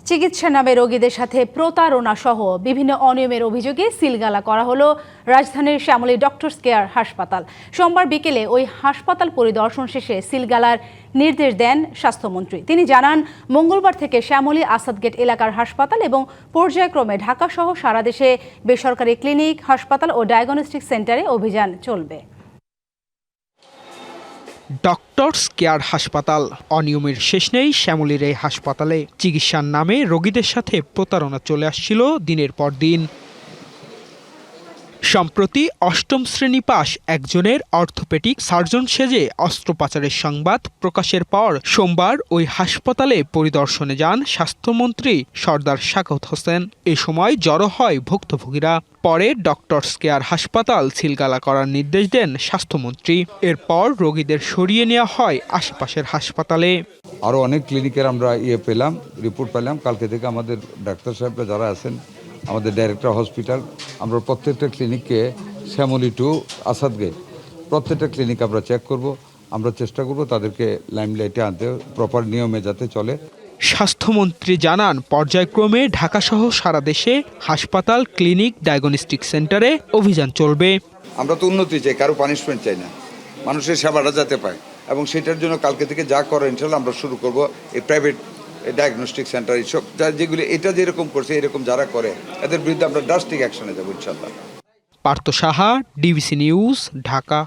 চিকিৎসা নামে রোগীদের সাথে প্রতারণা সহ বিভিন্ন অনিয়মের অভিযোগে সিলগালা করা হলো রাজধানীর শ্যামলী ডক্টরস কেয়ার হাসপাতাল। সোমবার বিকেলে ওই হাসপাতাল পরিদর্শন শেষে সিলগালার নির্দেশ দেন স্বাস্থ্যমন্ত্রী। তিনি জানান, মঙ্গলবার থেকে শ্যামলী আসাদগেট এলাকার হাসপাতাল এবং পর্যায়ক্রমে ঢাকাসহ সারা দেশে বেসরকারি ক্লিনিক, হাসপাতাল ও ডায়াগনস্টিক সেন্টারে অভিযান চলবে। ডক্টরস কেয়ার হাসপাতাল, অনিয়মের শেষ নেই শ্যামলীর এই হাসপাতালে। চিকিৎসার নামে রোগীদের সাথে প্রতারণা চলে আসছিল দিনের পর দিন। সম্প্রতি অষ্টম শ্রেণী পাস একজনের অর্থোপেডিক সার্জন সেজে অস্ত্রোপচারের সংবাদ প্রকাশের পর সোমবার ওই হাসপাতালে পরিদর্শনে যান স্বাস্থ্যমন্ত্রী সরদার সাখাওয়াত হোসেন। এ সময় জড়ো হয় ভুক্তভোগীরা। পরে ডক্টরস কেয়ার হাসপাতাল সিলগালা করার নির্দেশ দেন স্বাস্থ্যমন্ত্রী। এরপর রোগীদের সরিয়ে নেওয়া হয় আশেপাশের হাসপাতালে। আরও অনেক ক্লিনিকের আমরা রিপোর্ট পেলাম। কালকে থেকে আমাদের ডাক্তার সাহেবরা যারা আছেন, আমাদের ডাইরেক্টর হসপিটাল, আমরা প্রত্যেকটা ক্লিনিককে শ্যামলী টু আসাদগেট প্রত্যেকটা ক্লিনিক আমরা চেক করব। আমরা চেষ্টা করব তাদেরকে লাইমলাইটে আনতে, প্রপার নিয়মে যাতে চলে। স্বাস্থ্যমন্ত্রী জানান, পর্যায়ক্রমে ঢাকাসহ সারা দেশে হাসপাতাল, ক্লিনিক, ডায়াগনস্টিক সেন্টারে অভিযান চলবে। আমরা তো উন্নতি চাই, কারো পানিশমেন্ট চাই না, মানুষের সেবাটা যাতে পায়, এবং সেটার জন্য কালকে থেকে যা করা ইনশাল্লাহ আমরা শুরু করব। এই প্রাইভেট ডায়াগনস্টিক সেন্টার এইসব যেগুলি এটা যেরকম করছে, এরকম যারা করে এদের বিরুদ্ধে আমরা ড্রাস্টিক অ্যাকশনে যাবো ইনশাল্লাহ। Partha Saha, DBC news, Dhaka.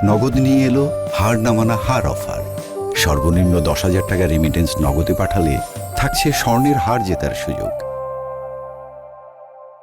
নগদ নিয়ে এলো হার না মানা হার অফার। সর্বনিম্ন 10,000 টাকা রেমিটেন্স নগদে পাঠালে থাকছে স্বর্ণের হার জেতার সুযোগ।